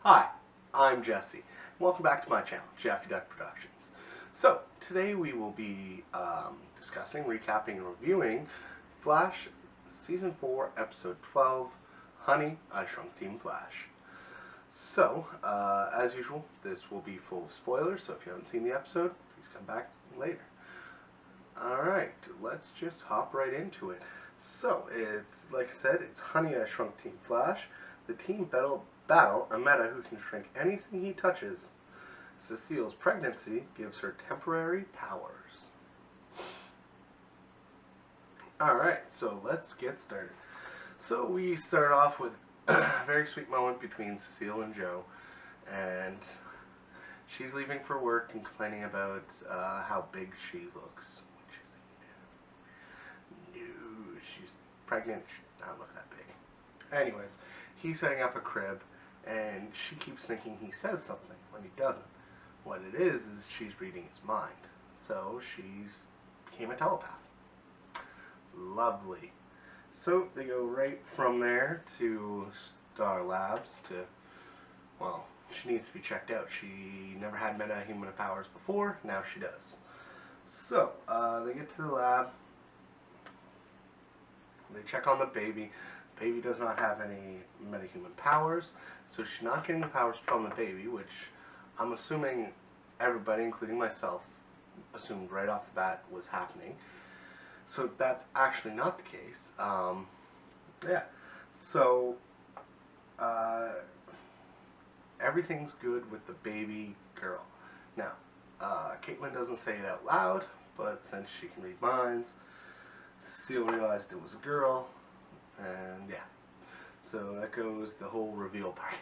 Hi, I'm Jesse. Welcome back to my channel, JaffyDuck Productions. So, today we will be discussing, recapping, and reviewing Flash Season 4, Episode 12, Honey, I Shrunk Team Flash. So, as usual, this will be full of spoilers, so if you haven't seen the episode, please come back later. Alright, let's just hop right into it. So, it's, like I said, it's Honey, I Shrunk Team Flash. The team battle a meta who can shrink anything he touches. Cecile's pregnancy gives her temporary powers. Alright, so let's get started. So we start off with a very sweet moment between Cecile and Joe, and she's leaving for work and complaining about how big she looks. Which is no, she's pregnant, she does not look that big. Anyways, he's setting up a crib, and she keeps thinking he says something when he doesn't. What it is she's reading his mind. So she's became a telepath. Lovely. So they go right from there to Star Labs to, well, she needs to be checked out. She never had meta-human powers before, now she does. So, they get to the lab, they check on the baby. Baby does not have any metahuman powers, so she's not getting the powers from the baby, which I'm assuming everybody, including myself, assumed right off the bat was happening. So that's actually not the case. Yeah. So everything's good with the baby girl. Now, Caitlin doesn't say it out loud, but since she can read minds, Cecile realized it was a girl. And yeah, so that goes the whole reveal part.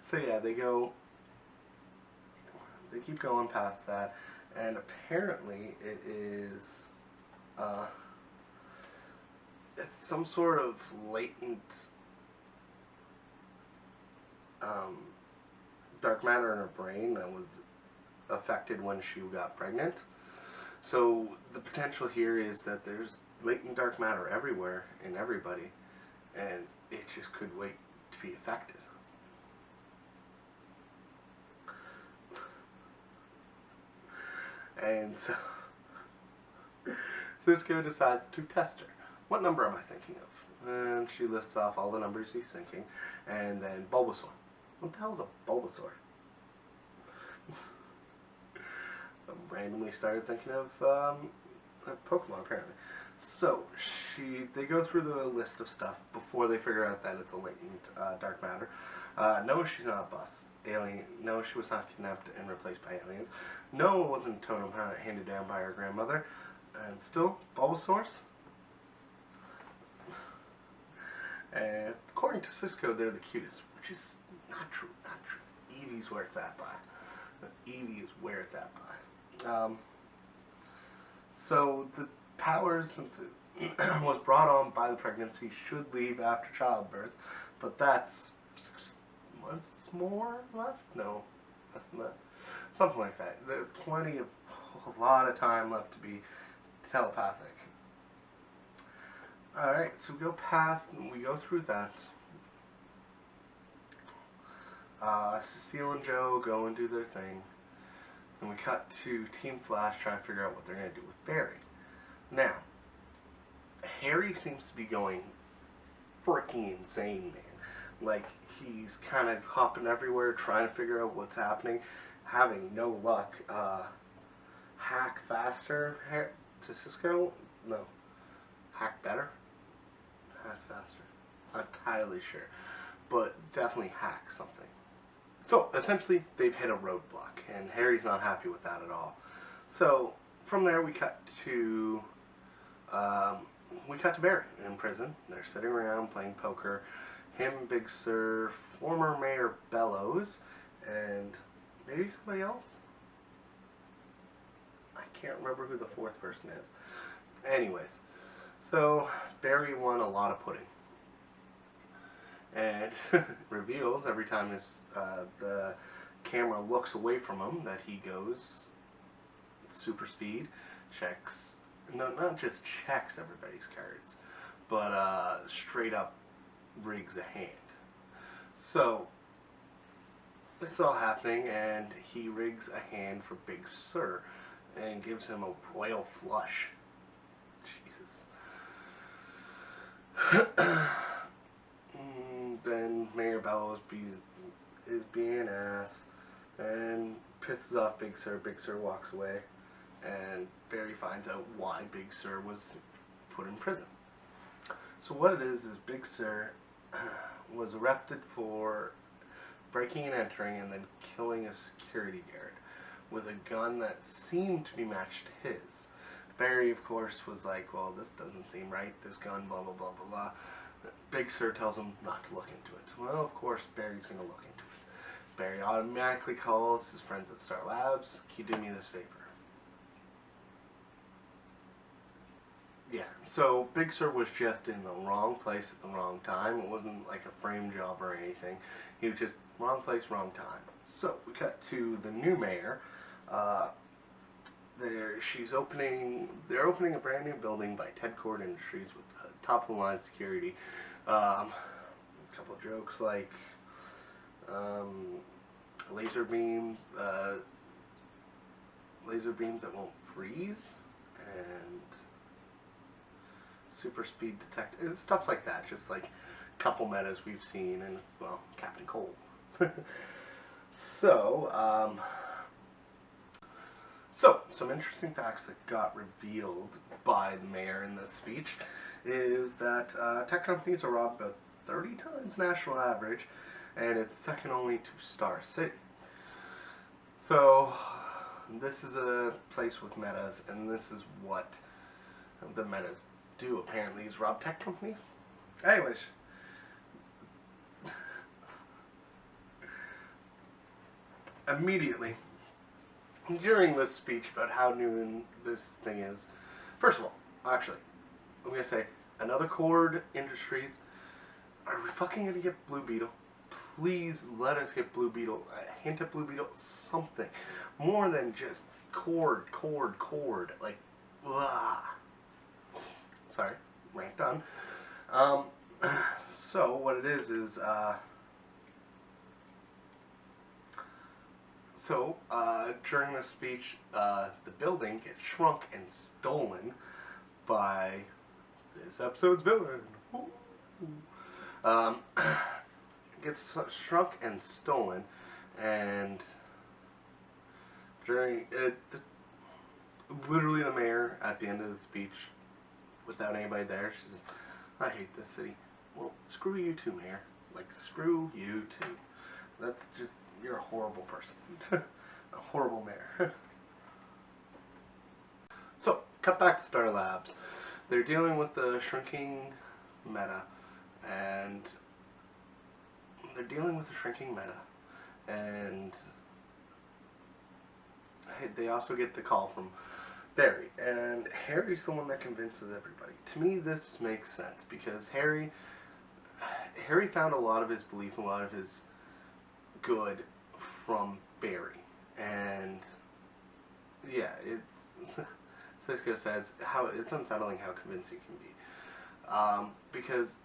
So yeah, they keep going past that, and apparently it is, it's some sort of latent dark matter in her brain that was affected when she got pregnant. So the potential here is that there's latent dark matter everywhere in everybody, and it just could wait to be affected. And so Cisco decides to test her. What number am I thinking of? And she lists off all the numbers he's thinking, and then Bulbasaur. What the hell is a Bulbasaur? I randomly started thinking of Pokemon, apparently. So, they go through the list of stuff before they figure out that it's a latent dark matter. No, she's not a bus alien. No, she was not kidnapped and replaced by aliens. No, it wasn't a totem handed down by her grandmother. And still, Bulbasaurs? And according to Cisco, they're the cutest, which is not true, not true. Eevee's where it's at by. Eevee is where it's at by. So, the powers, since it was brought on by the pregnancy, should leave after childbirth, but that's 6 months more left? No, less than that. Something like that. There's a lot of time left to be telepathic. Alright, so we go past, and we go through that. Cecile and Joe go and do their thing, and we cut to Team Flash trying to figure out what they're going to do with Barry. Now, Harry seems to be going freaking insane, man. Like, he's kind of hopping everywhere, trying to figure out what's happening, having no luck. Hack faster to Cisco? No. Hack better? Hack faster. Not entirely sure. But definitely hack something. So, essentially, they've hit a roadblock, and Harry's not happy with that at all. So, from there we cut to Barry in prison. They're sitting around playing poker. Him, Big Sir, former Mayor Bellows, and maybe somebody else? I can't remember who the fourth person is. Anyways, so Barry won a lot of pudding. And reveals every time the camera looks away from him that he goes super speed, checks, no, not just checks everybody's cards, but straight up rigs a hand. So this is all happening, and he rigs a hand for Big Sir and gives him a royal flush. Jesus. Then Mayor Bellows is being an ass and pisses off Big Sir. Big Sir walks away, and Barry finds out why Big Sir was put in prison. So what it is Big Sir was arrested for breaking and entering and then killing a security guard with a gun that seemed to be matched to his. Barry, of course, was like, well, this doesn't seem right, this gun, blah, blah, blah, blah, blah. Big Sir tells him not to look into it. Well, of course, Barry's going to look into it. Barry automatically calls his friends at Star Labs. Can you do me this favor? Yeah, so Big Sir was just in the wrong place at the wrong time. It wasn't like a frame job or anything. He was just wrong place, wrong time. So we cut to the new mayor. They're opening a brand new building by Ted Cord Industries with top of the line security. A couple of jokes like laser beams that won't freeze, and super speed detect, stuff like that. Just like a couple metas we've seen, and well, Captain Cold. So some interesting facts that got revealed by the mayor in this speech is that tech companies are robbed about 30 times national average, and it's second only to Star City. So this is a place with metas, and this is what the metas do, apparently, is rob tech companies. Anyways, immediately during this speech about how new this thing is, first of all, actually, I'm going to say, another Cord Industries, are we fucking going to get Blue Beetle? Please let us get Blue Beetle, a hint of Blue Beetle, something. More than just cord, like, blah. Sorry, rant done. So, what it is, during this speech, the building gets shrunk and stolen by this episode's villain. Gets shrunk and stolen, and during literally the mayor at the end of the speech, without anybody there, she says, "I hate this city." Well, screw you too, mayor. Like, screw you too. That's just, you're a horrible person. A horrible mayor. So, cut back to Star Labs. They're dealing with the shrinking meta, and they also get the call from Barry, and Harry's the one that convinces everybody. To me, this makes sense, because Harry found a lot of his belief, a lot of his good from Barry, and yeah, Cisco says how it's unsettling how convincing he can be, because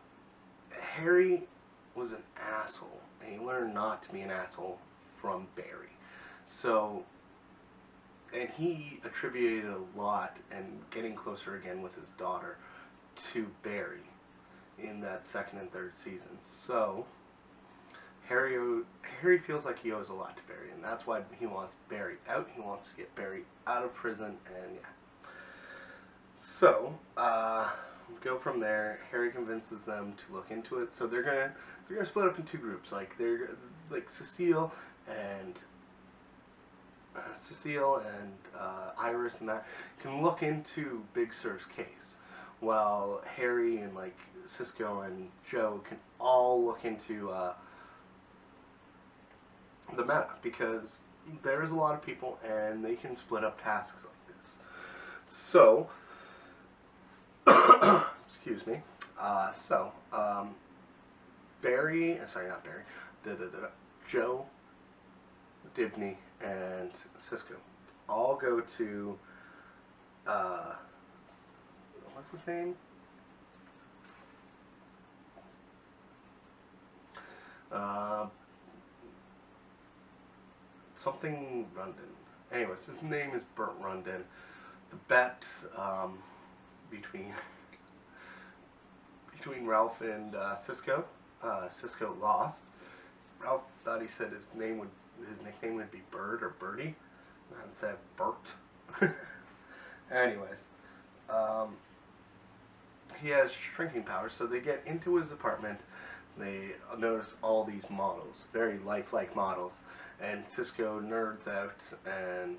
Harry was an asshole, and he learned not to be an asshole from Barry. So, and he attributed a lot, and getting closer again with his daughter, to Barry in that second and third season. So Harry feels like he owes a lot to Barry, and that's why he wants Barry out. He wants to get Barry out of prison, and yeah. So go from there. Harry convinces them to look into it. So they're gonna split up in two groups. Like Cecile and Iris and that can look into Big Sir's case, while Harry and like Cisco and Joe can all look into the meta, because there's a lot of people and they can split up tasks like this. So excuse me. Joe, Dibney, and Cisco all go to what's his name? something Rundon. Anyways, his name is Burt Rundon. The bet between Ralph and Cisco. Cisco lost. Ralph thought he said his nickname would be Bird or Birdie, and said Burt. Anyways, he has shrinking powers, so they get into his apartment. They notice all these models, very lifelike models, and Cisco nerds out, and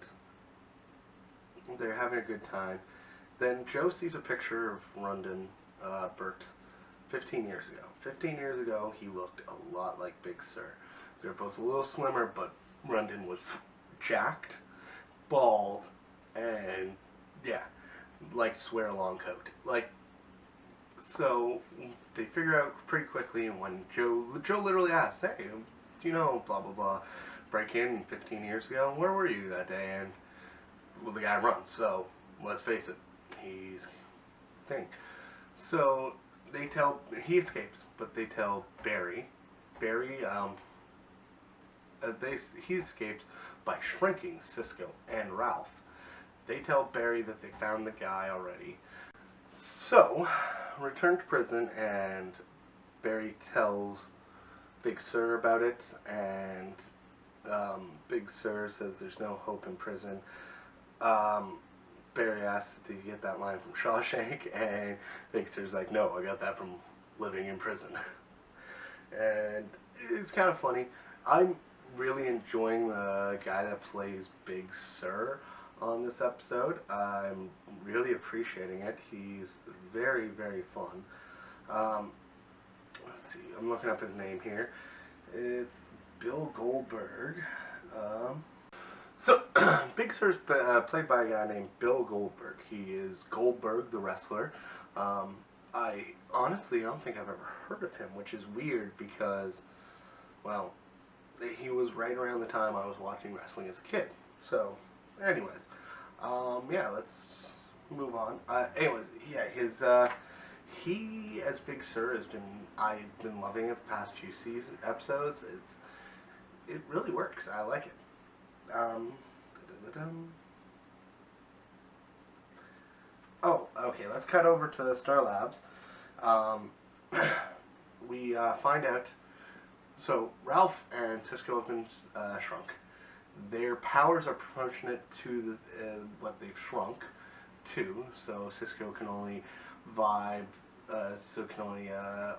they're having a good time. Then Joe sees a picture of Rundon, Burt, 15 years ago. 15 years ago, he looked a lot like Big Sir. They're both a little slimmer, but Rundon was jacked, bald, and yeah, liked to wear a long coat. So they figure out pretty quickly, and when Joe literally asks, "Hey, do you know blah blah blah break-in 15 years ago? Where were you that day?" And well, the guy runs. So let's face it, he's thing. So he escapes, but they tell Barry. He escapes by shrinking Cisco and Ralph. They tell Barry that they found the guy already. So, return to prison, and Barry tells Big Sir about it, and Big Sir says there's no hope in prison. Barry asks, "Did you get that line from Shawshank?" And Big Sir's like, "No, I got that from living in prison." And it's kind of funny. I'm really enjoying the guy that plays Big Sir on this episode. I'm really appreciating it. He's very, very fun. Let's see, I'm looking up his name here. It's Bill Goldberg. So, Big Sir's played by a guy named Bill Goldberg. He is Goldberg, the wrestler. I honestly don't think I've ever heard of him, which is weird because, well, he was right around the time I was watching wrestling as a kid. So, anyways, yeah, let's move on. Anyways, yeah, he as Big Sir I've been loving it the past few episodes. It really works. I like it. Oh, okay, let's cut over to Star Labs. We find out, so Ralph and Cisco have been shrunk. Their powers are proportionate to what they've shrunk to, so Cisco can only vibe,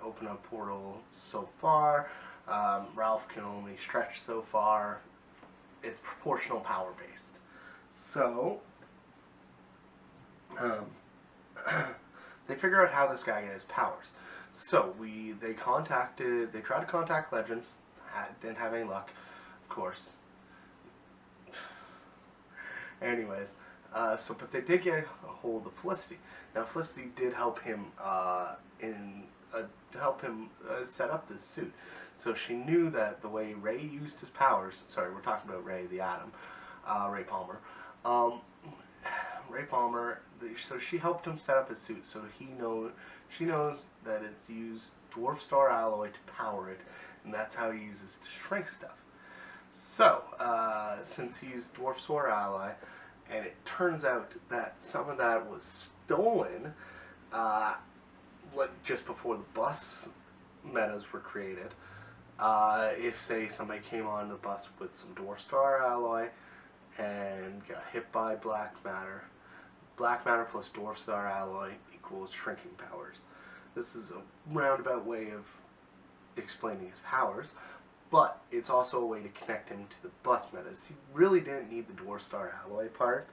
open a portal so far, Ralph can only stretch so far. It's proportional power based. So, they figure out how this guy gets his powers. So they tried to contact Legends, didn't have any luck, of course. Anyways, but they did get a hold of Felicity. Now Felicity did help him set up this suit. So she knew that the way Ray used his powers. Sorry, we're talking about Ray the Atom, Ray Palmer. Ray Palmer. So she helped him set up his suit. So she knows that it's used Dwarf Star alloy to power it, and that's how he uses to shrink stuff. So since he used Dwarf Star alloy, and it turns out that some of that was stolen, just before the bus metas were created. If, say, somebody came on the bus with some Dwarf Star alloy and got hit by black matter plus Dwarf Star alloy equals shrinking powers. This is a roundabout way of explaining his powers, but it's also a way to connect him to the bus metas. He really didn't need the Dwarf Star alloy part.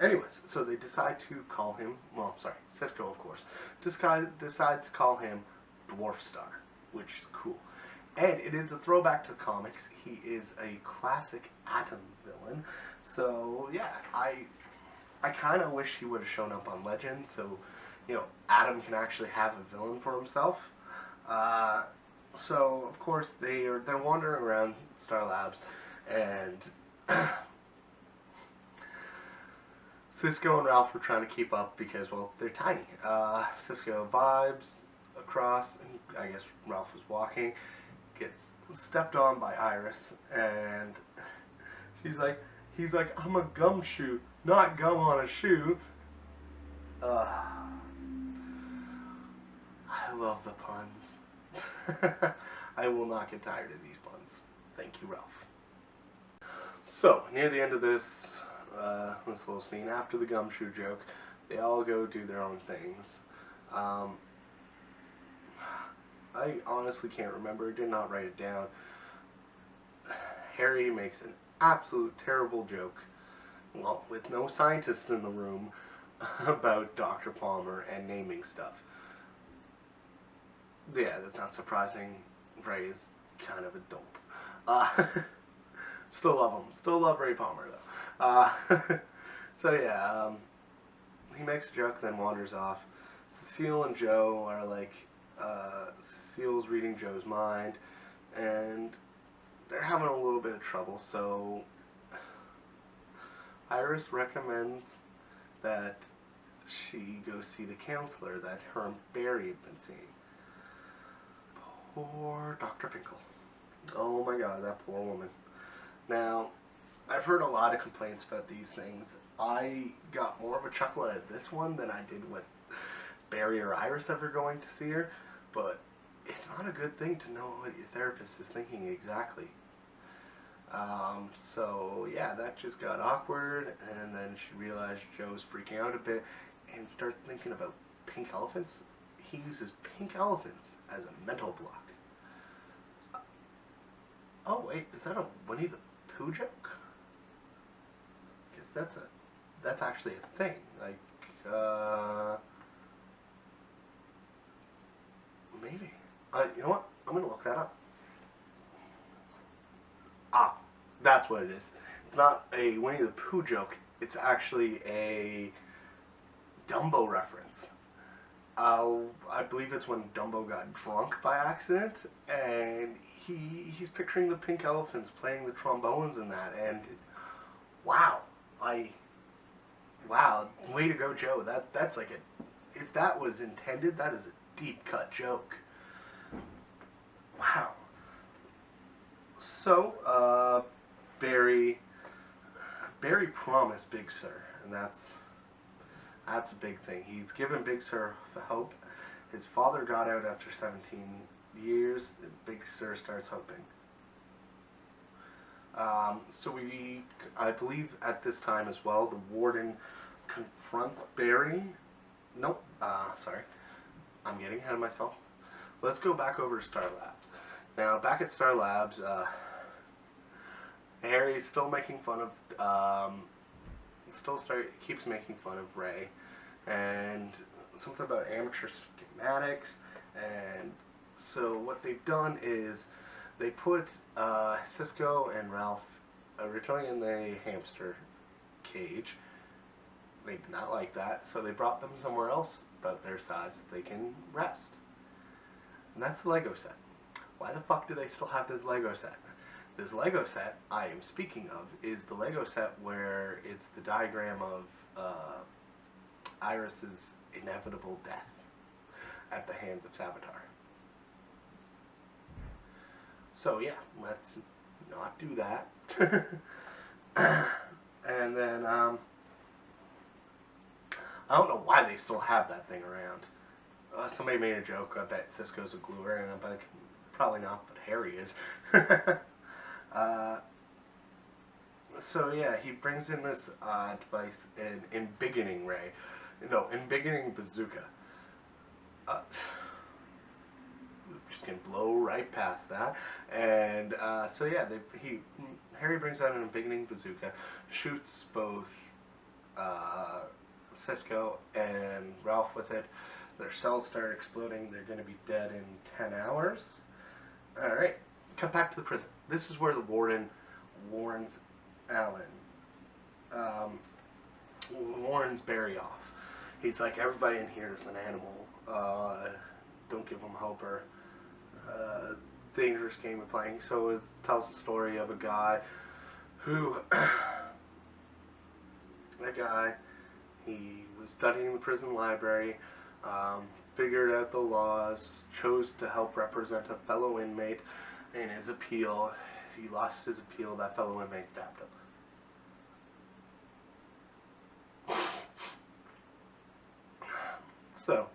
Anyways, so they decide to call him, Cisco, of course, decides to call him Dwarf Star, which is cool. And it is a throwback to the comics. He is a classic Atom villain. So, yeah, I kind of wish he would have shown up on Legends, so, Atom can actually have a villain for himself. So, of course, they're wandering around Star Labs, and Cisco and Ralph were trying to keep up because, well, they're tiny. Cisco vibes across, and I guess Ralph was walking, gets stepped on by Iris, and He's like, I'm a gumshoe, not gum on a shoe. I love the puns. I will not get tired of these puns. Thank you, Ralph. So, near the end of this little scene, after the gumshoe joke, they all go do their own things. I honestly can't remember, did not write it down. Harry makes an absolute terrible joke, well, with no scientists in the room, about Dr. Palmer and naming stuff. Yeah, that's not surprising. Ray is kind of adult. Still love him. Still love Ray Palmer, though. So yeah, he makes a joke, then wanders off. Cecile and Joe are like, Cecile's reading Joe's mind, and they're having a little bit of trouble, so Iris recommends that she go see the counselor that her and Barry have been seeing. Poor Dr. Finkel. Oh my god, that poor woman. Now, I've heard a lot of complaints about these things. I got more of a chuckle out of this one than I did with Barry or Iris ever going to see her, but it's not a good thing to know what your therapist is thinking exactly. So yeah, that just got awkward, and then she realized Joe's freaking out a bit and starts thinking about pink elephants. He uses pink elephants as a mental block. Oh wait, is that a Winnie the Pooh joke? Because that's actually a thing. Like, maybe. You know what? I'm gonna look that up. Ah, that's what it is. It's not a Winnie the Pooh joke. It's actually a Dumbo reference. I believe it's when Dumbo got drunk by accident, and he's picturing the pink elephants playing the trombones in that, and wow, wow, way to go, Joe. That's like if that was intended, that is a deep cut joke. Wow. So, Barry promised Big Sur, and that's a big thing. He's given Big Sur hope. His father got out after 17 years. Big Sur starts hoping. So I believe at this time as well, the warden confronts Barry. Nope, sorry. I'm getting ahead of myself. Let's go back over to Star Labs. Now, back at Star Labs, Harry's still making fun of, keeps making fun of Ray, and something about amateur schematics, and so what they've done is they put Cisco and Ralph originally in the hamster cage. They did not like that, so they brought them somewhere else about their size that they can rest. And that's the Lego set. Why the fuck do they still have this Lego set? This Lego set I am speaking of is the Lego set where it's the diagram of Iris's inevitable death at the hands of Savitar. So yeah, let's not do that. And then I don't know why they still have that thing around. Somebody made a joke, I bet Cisco's a gluer, and I'm like, probably not, but Harry is. So yeah, he brings in this device, an embiggening ray. No, embiggening bazooka. Just gonna blow right past that. And so yeah, Harry brings out an embiggening bazooka, shoots both Cisco and Ralph with it. Their cells start exploding. They're going to be dead in 10 hours. Alright, cut back to the prison. This is where the warden warns Alan. Warns Barry off. He's like, everybody in here is an animal. Don't give them hope, or dangerous game of playing. So it tells the story of a guy who, he was studying the prison library, figured out the laws, chose to help represent a fellow inmate in his appeal. He lost his appeal, that fellow inmate stabbed him. So,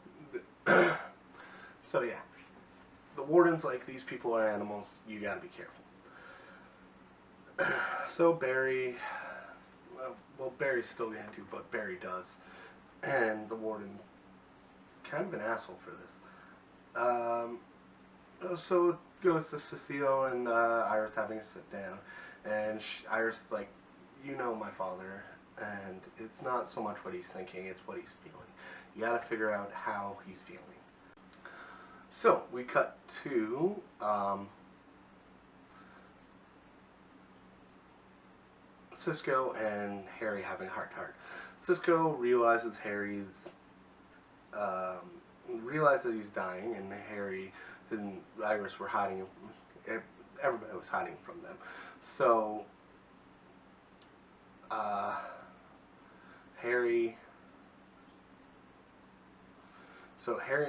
so yeah, the warden's like, these people are animals, you gotta be careful. So Barry, well, Barry's still gonna do what Barry does, and the warden, kind of an asshole for this. So it goes to Cecile and Iris having a sit down, and Iris is like, you know my father, and it's not so much what he's thinking, it's what he's feeling. You gotta figure out how he's feeling. So we cut to Cisco and Harry having a heart-to-heart. Cisco realizes realizes he's dying, and Harry and Iris were hiding. Everybody was hiding from them. So Harry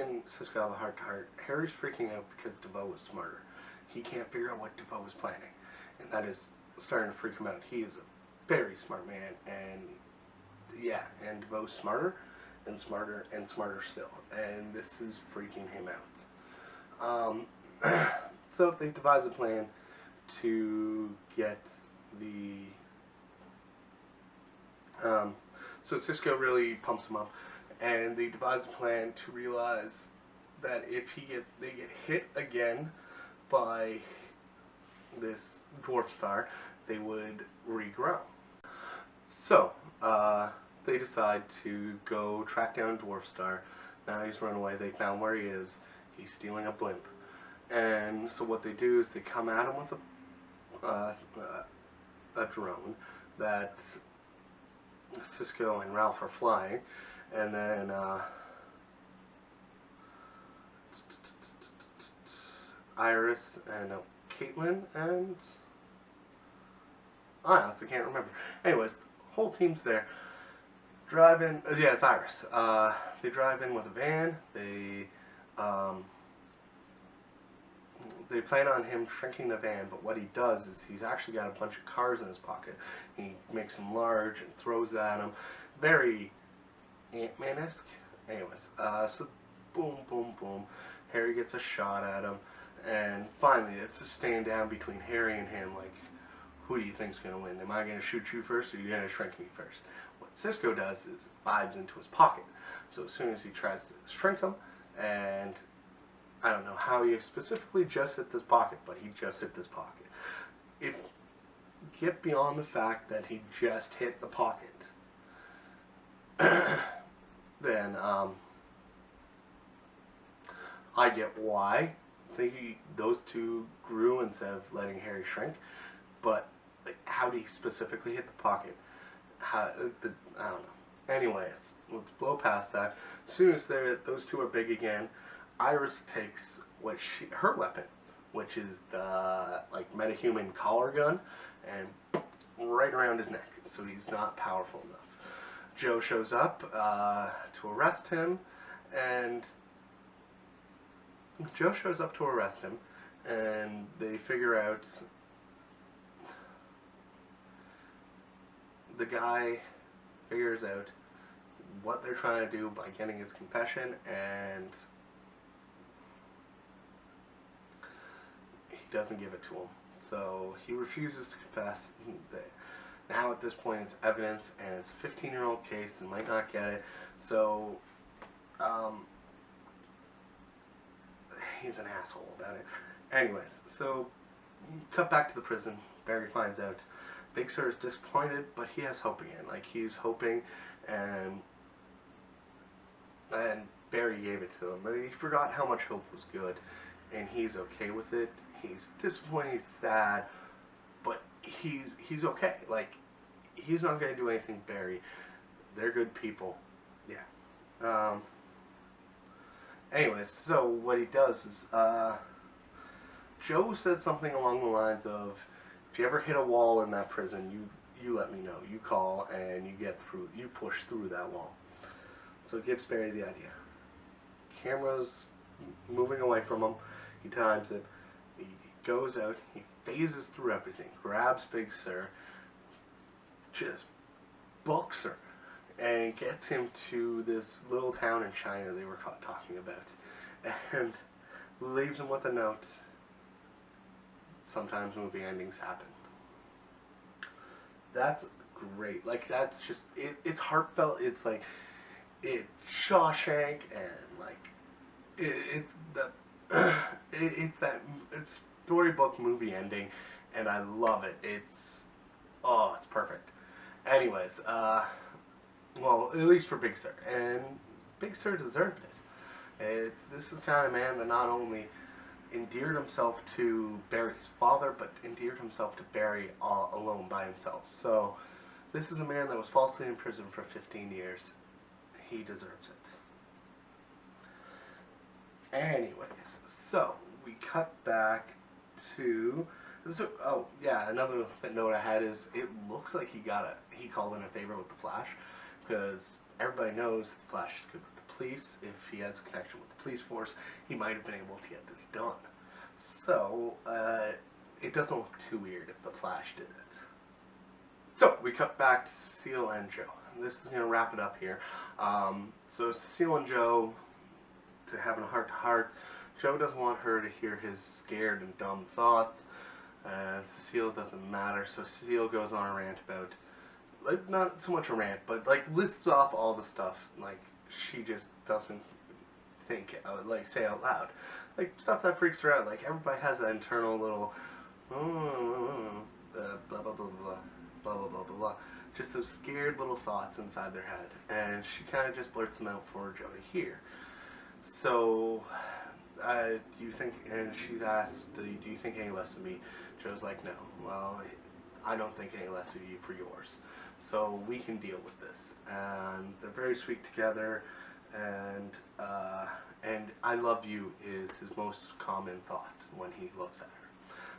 and Cisco have a heart-to-heart. Harry's freaking out because DeVoe is smarter. He can't figure out what DeVoe is planning, and that is starting to freak him out. He is a very smart man, and yeah, and DeVoe's smarter and smarter and smarter still, and this is freaking him out. So they devise a plan to get the so Cisco really pumps him up, and they devise a plan to realize that if they get hit again by this dwarf star, they would regrow. So they decide to go track down Dwarf Star. Now he's run away. They found where he is. He's stealing a blimp. And so what they do is they come at him with a drone that Cisco and Ralph are flying, and then Iris and Caitlin and I honestly can't remember. Anyways, whole team's there. Drive in. Yeah, it's Iris. They drive in with a van. They plan on him shrinking the van, but what he does is he's actually got a bunch of cars in his pocket. He makes them large and throws it at him. Very Ant-Man-esque. Anyways, so boom, boom, boom. Harry gets a shot at him, and finally it's a stand down between Harry and him. Like, who do you think's gonna win? Am I gonna shoot you first, or are you gonna shrink me first? What Cisco does is vibes into his pocket. So as soon as he tries to shrink him, and I don't know how he specifically just hit this pocket, but he just hit this pocket. If get beyond the fact that he just hit the pocket, then I get why those two grew instead of letting Harry shrink. But like, how did he specifically hit the pocket? I don't know. Anyways, let's blow past that. As soon as those two are big again, Iris takes her weapon, which is the like metahuman collar gun, and right around his neck, so he's not powerful enough. Joe shows up to arrest him, and they figure out the guy figures out what they're trying to do by getting his confession, and he doesn't give it to him. So he refuses to confess. Now at this point it's evidence, and it's a 15-year-old case and might not get it. So he's an asshole about it. Anyways, so cut back to the prison. Barry finds out Big Sir is disappointed, but he has hope again. Like, he's hoping, and Barry gave it to him. But he forgot how much hope was good, and he's okay with it. He's disappointed, he's sad, but he's okay. Like, he's not going to do anything, Barry. They're good people. Yeah. Anyways, so what he does is, Joe says something along the lines of, if you ever hit a wall in that prison, you let me know. You call, and you push through that wall. So it gives Barry the idea. Camera's moving away from him. He times it. He goes out. He phases through everything. Grabs Big Sir. Just books her. and gets him to this little town in China they were talking about, and leaves him with a note. Sometimes movie endings happen. That's great. Like, that's just, it's heartfelt. It's like, it's Shawshank, and like, it's the, it's storybook movie ending, and I love it. It's perfect. Anyways, well, at least for Big Sir, and Big Sir deserved it. This is the kind of man that not only endeared himself to Barry's father, but endeared himself to Barry all alone by himself. So, this is a man that was falsely imprisoned for 15 years. He deserves it. Anyways, so we cut back to. Oh yeah, another note I had is it looks like he called in a favor with the Flash, because everybody knows the Flash is good with the police. If he has a connection with the police force, he might have been able to get this done. So it doesn't look too weird if the Flash did it. So we cut back to Cecile and Joe. This is going to wrap it up here. So Cecile and Joe, they're having a heart-to-heart. Joe doesn't want her to hear his scared and dumb thoughts. Cecile doesn't matter, so Cecile goes on a rant about, like, not so much a rant, but like lists off all the stuff like she just doesn't think, like, say out loud, like stuff that freaks her out. Like, everybody has that internal little blah blah blah blah blah blah blah blah, just those scared little thoughts inside their head, and she kind of just blurts them out for Joe to hear. So do you think, and she's asked, do you think any less of me? Joe's like, no. Well, I don't think any less of you for yours. So we can deal with this. And they're very sweet together, and I love you is his most common thought when he looks at her.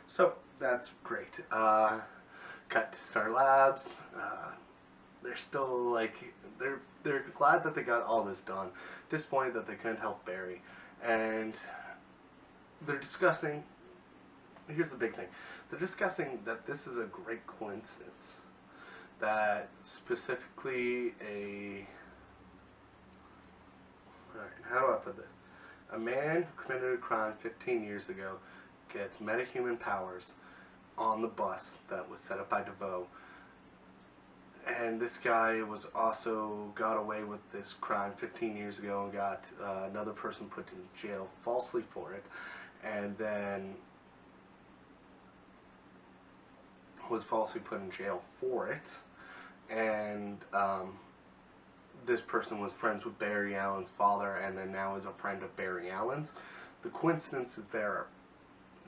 So that's great. Cut to Star Labs. They're still like, they're glad that they got all this done. Disappointed that they couldn't help Barry. And they're discussing, here's the big thing, they're discussing that this is a great coincidence, that specifically alright, how do I put this? A man who committed a crime 15 years ago gets metahuman powers on the bus that was set up by DeVoe. And this guy was also got away with this crime 15 years ago and got another person put in jail falsely for it, and then was falsely put in jail for it. And this person was friends with Barry Allen's father, and then now is a friend of Barry Allen's. The coincidences there are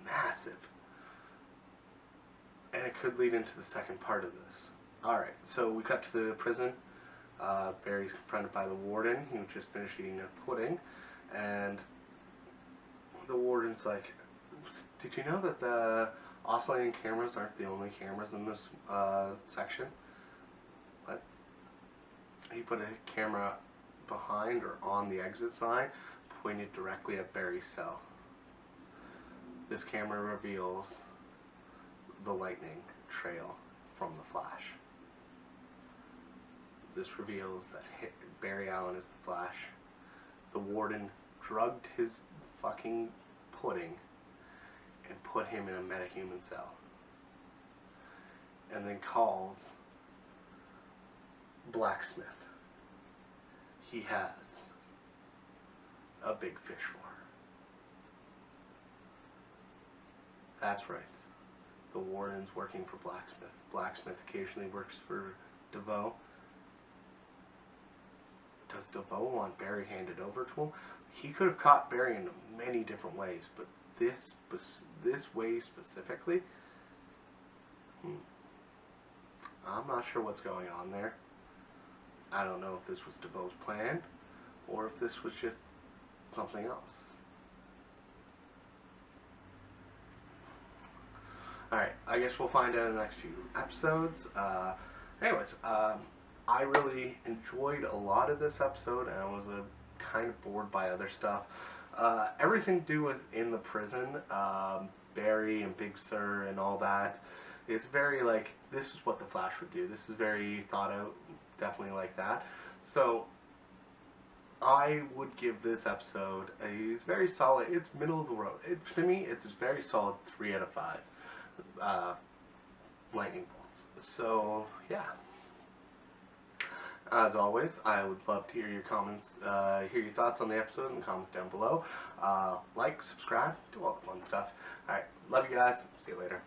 massive, and it could lead into the second part of this. Alright, so we cut to the prison. Barry's confronted by the warden. He just finished eating a pudding, and the warden's like, did you know that the oscillating cameras aren't the only cameras in this section? What? He put a camera behind or on the exit sign, pointed directly at Barry's cell. This camera reveals the lightning trail from the Flash. This reveals that Barry Allen is the Flash. The warden drugged his fucking pudding and put him in a metahuman cell. And then calls Blacksmith. He has a big fish for her. That's right. The warden's working for Blacksmith. Blacksmith occasionally works for DeVoe. Does DeVoe want Barry handed over to him? He could have caught Barry in many different ways, but this way specifically, I'm not sure what's going on there. I don't know if this was DeVoe's plan, or if this was just something else. Alright, I guess we'll find out in the next few episodes. Anyways, I really enjoyed a lot of this episode, and I was kind of bored by other stuff. Everything to do with in the prison, Barry and Big Sir and all that, it's very like, this is what the Flash would do. This is very thought out. definitely like that. So I would give this episode it's very solid. It's middle of the road. To me, it's a very solid 3 out of 5 lightning bolts. So yeah. As always, I would love to hear your comments, hear your thoughts on the episode in the comments down below. Like, subscribe, do all the fun stuff. Alright, love you guys. See you later.